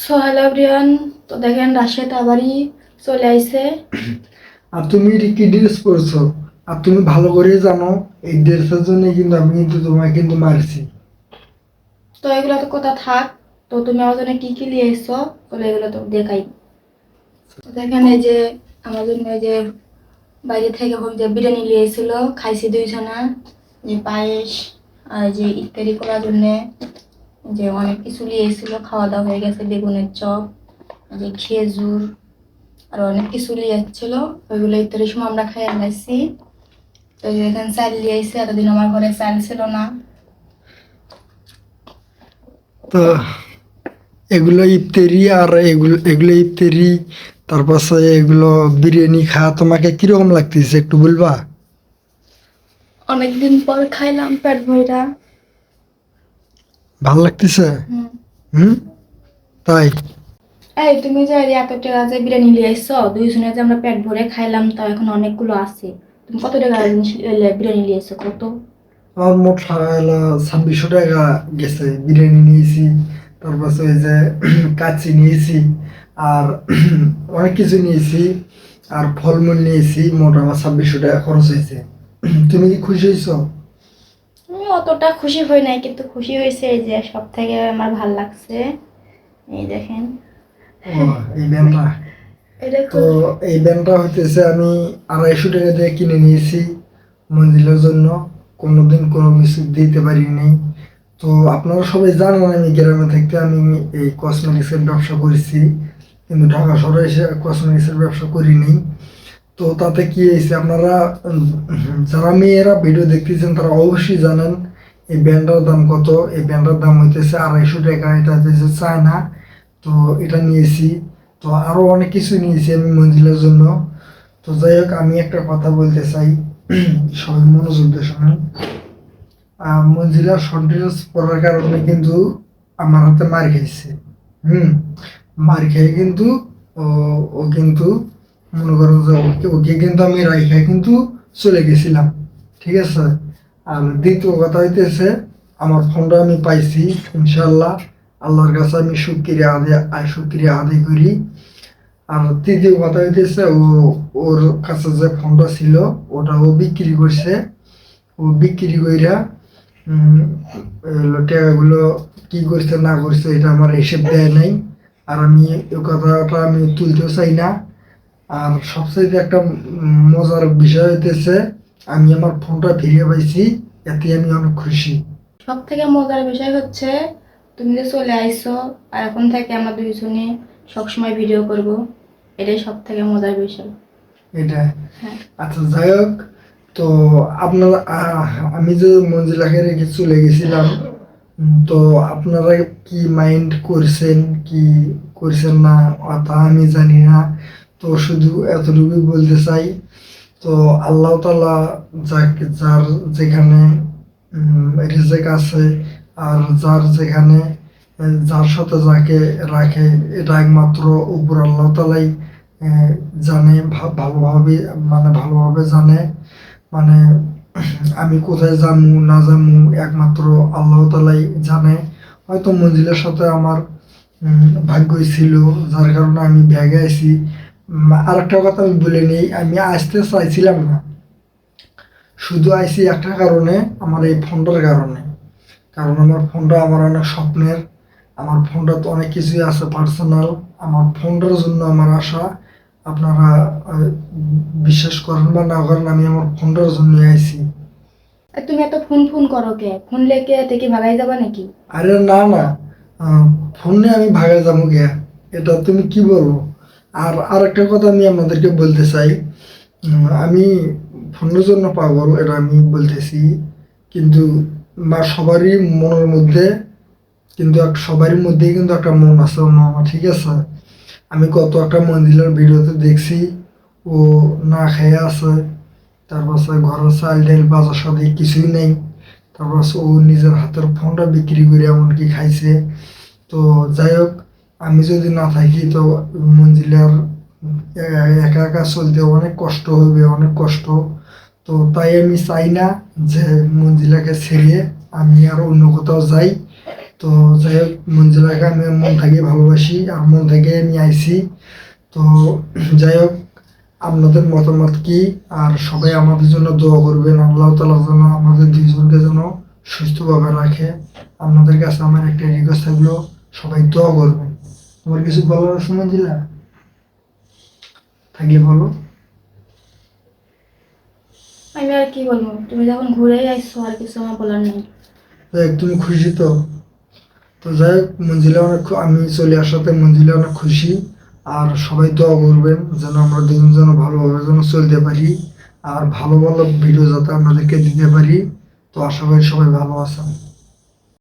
So hello everyone, তো দেখেন রাশিয়াতে আবারই চলে আইছে। আর তুমি এটা কি ড্রেস পরছো? আর তুমি ভালো করে জানো এই ড্রেসের জন্য কিন্তু আমি কিন্তু তোমাকে কিন্তু মারছি। তো এগুলো তো কথা থাক। তো তুমি আমার জন্য কি কি নিয়ে এসছো বলে এগুলো তো দেখাই। তো দেখেন এই যে আমার জন্য এই যে বাইরে থেকে যে বিরিয়ানি নিয়ে এসেছিল, খাইছি দুইজনা। যে পায়েস আর যে ইফতারি করার জন্য যে অনেক কিছু নিয়ে এসেছিল, খাওয়া দাওয়া হয়ে গেছে। বেগুনের চপ, যে খেজুর আর অনেক কিছু নিয়ে যাচ্ছিল, ওইগুলো ইফতারির সময় আমরা খাই আনাইছি। তো এই যে এখানে চাল নিয়ে এসে, এতদিন আমার ঘরে চাল ছিল না। তো এগুলো ইফতারি আর এগুলো এগুলো ইফতারি, তারপর এগুলো বিরিয়ানি খাওয়া তোমাকে কিরকম লাগতেছে একটু বলবা? অনেকদিন পর খাইলাম পেট ভইরা। ভাল লাগতেছে? হুম। হুম, তাই? এই তুমি যে এই এত টাকা যে বিরিয়ানি নিয়ে এসছো, দুইজনে যে আমরা পেট ভরে খাইলাম, তাও এখন অনেকগুলো আছে। তুমি কত টাকা বিরিয়ানি নিয়ে এসছো কত? আমার মোট হলো 2600 টাকা গেছে। বিরিয়ানি নিয়েছি, তারপর ওই যে কাচ্চি নিয়েছি, আর অনেক কিছু নিয়েছি, আর ফলমূল নিয়েছি। মোট আমার 2600 টাকা খরচ হয়েছে। তুমি কি খুশি হয়েছো? আমি অতটা খুশি হই নাই, কিন্তু খুশি হয়েছে এই যে সব থেকে আমার ভাল লাগছে। এই দেখেন, ও, এই ব্যানটা। এটা তো খুব এই ব্যানটা হইতেছে আমি 250 টাকা দিয়ে কিনে নিয়েছি মঞ্জিলের জন্য। কোনোদিন কোনো কিছু দিতে পারিনি। তো আপনারা সবাই জানেন আমি গ্রামে থাকতে আমি এই কসমেটিক্সের ব্যবসা করেছি, কিন্তু ঢাকা শহরে এসে কসমেটিক্সের ব্যবসা করিনি। তো তাতে কি হয়েছে, আপনারা যারা মেয়েরা ভিডিও দেখতেছেন তারা অবশ্যই জানেন এই ব্যান্ডটার দাম কত। এই ব্যান্ডটার দাম হইতেছে 250 টাকা। এটা হইতেছে চায়না। তো এটা নিয়েছি। তো আরো অনেক কিছু নিয়েছি আমি মঞ্জিলের জন্য। তো যাই হোক, আমি একটা কথা বলতে চাই, সবাই মনোযোগ দিয়ে শোনেন। মঞ্জিলা শর্ট ড্রেস পরার কারণে কিন্তু আমার হাতে মার খাইছে। হুম, মার খেয়ে কিন্তু ও ও কিন্তু মনে করেন যে ওকে কিন্তু আমি রাইখা কিন্তু চলে গেছিলাম। ঠিক আছে। আর দ্বিতীয় কথা হইতেছে, আমার ফোনটা আমি পাইছি ইনশাল্লাহ। আল্লাহর কাছে আমি শুক্রিয়া আদায় করি। আর তৃতীয় কথা হইতেছে, ওর কাছে যে ফোনটা ছিল ওটা ও বিক্রি করছে। ও বিক্রি কইরা টাকাগুলো কি করছে না করছে এটা আমার হিসেব দেয় নাই। আর আমি এই কথাটা আমি তুলতেও চাই না। আর সবচাইতে একটা মজার বিষয় হইতেছে, আমি আমার ফোনটা ফিরিয়ে পাইছি। এতে আমি অনেক খুশি। সব থেকে মজার বিষয় হচ্ছে তুমি যে চলে আইছো, আর এখন থেকে আমরা দুইজনে সবসময় ভিডিও করব। এটাই সব থেকে মজার বিষয়। এটা। হ্যাঁ। আচ্ছা, যাই হোক। তো আপনারা আমি যে মঞ্জিলাকে রেখে চলে গেছিলাম, তো আপনারা কি মাইন্ড করছেন কি করছেন না তা আমি জানি না। তো শুধু এতটুকুই বলতে চাই, তো আল্লাহ তাআলা যার যেখানে রিজিক আছে, আর যার যেখানে যার সাথে যাকে রাখে, এটা একমাত্র উপর আল্লাহ তাআলাই জানে। ভালোভাবে মানে ভালোভাবে জানে। মানে আমি কোথায় যামু না যামু একমাত্র আল্লাহ তাআলাই জানে। হয়তো মঞ্জিলের সাথে আমার ভাগ্যই ছিল, যার কারণে আমি ভেগে আছি। আরেকটা কথা আমি বলে নিই, আমি আসতে চাইছিলাম না। শুধু আইছি একটা কারণে, আমার এই ফোনটার কারণে। কারণ আমার ফোনটা আমার অনেক স্বপ্নের। আমার ফোনটা তো অনেক কিছুই আছে পার্সোনাল। আমার ফোনটার জন্য আমার আশা। আপনারা আহ, বিশ্বাস করেন বা না করেন, আমি আমার ফোনটার জন্য আইছি। আর তুমি এত ফোন ফোন করো কে? ফোন লেকে থেকে ভাগাই যাবা নাকি? আরে না না, আহ, ফোন নিয়ে আমি ভাগে যাবো গিয়া? এটা তুমি কি বলবো? আর আরেকটা কথা আমি আপনাদেরকে বলতে চাই, আমি ফোনের জন্য পাগল এটা আমি বলতেছি, কিন্তু সবারই মনের মধ্যে কিন্তু সবারই মধ্যেই কিন্তু একটা মন আছে মামা, ঠিক আছে? আমি কত একটা মন্দিরের ভিডিওতে দেখছি, ও না খেয়ে আছে, তারপর ঘরের চাল ডাল বাজার সাথে কিছুই নেই, তারপর ও নিজের হাতের ফোনটা বিক্রি করে এমনকি খাইছে। তো যাই হোক, আমি যদি না থাকি তো মঞ্জিলার একা একা চলতে অনেক কষ্ট হবে, অনেক কষ্ট। তো তাই আমি চাই না যে মঞ্জিলাকে ছেড়ে আমি আর অন্য কোথাও যাই। তো যাই হোক, মঞ্জিলাকে আমি মন থেকে ভালোবাসি আর মন থেকে নিয়ে আইছি। তো যাই হোক, আপনাদের মতামত কি? আর সবাই আমাদের জন্য দোয়া করবেন, আল্লাহ তাআলা যেন আমাদের দুইজনকে যেন সুস্থভাবে রাখে। আপনাদের কাছে আমার একটা রিকোয়েস্ট থাকলো, সবাই দোয়া করবেন। তোমার কিছু বলার আছে মঞ্জিলা? থাকলে বলো। আমি আর কি বলবো, তুমি যখন ঘুরে আইসো আর কিছু আমার বলার নেই। যাই হোক, তুমি খুশি তো? তো যাই হোক, মঞ্জিলা অনেক আমি চলে আসাতে মঞ্জিলা অনেক খুশি। আর সবাই দোয়া করবেন যেন আমরা দুজন যেন ভালোভাবে যেন চলতে পারি, আর ভালো ভালো ভিডিও যাতে আপনাদেরকে দিতে পারি। তো আশা করি সবাই ভালো আছেন।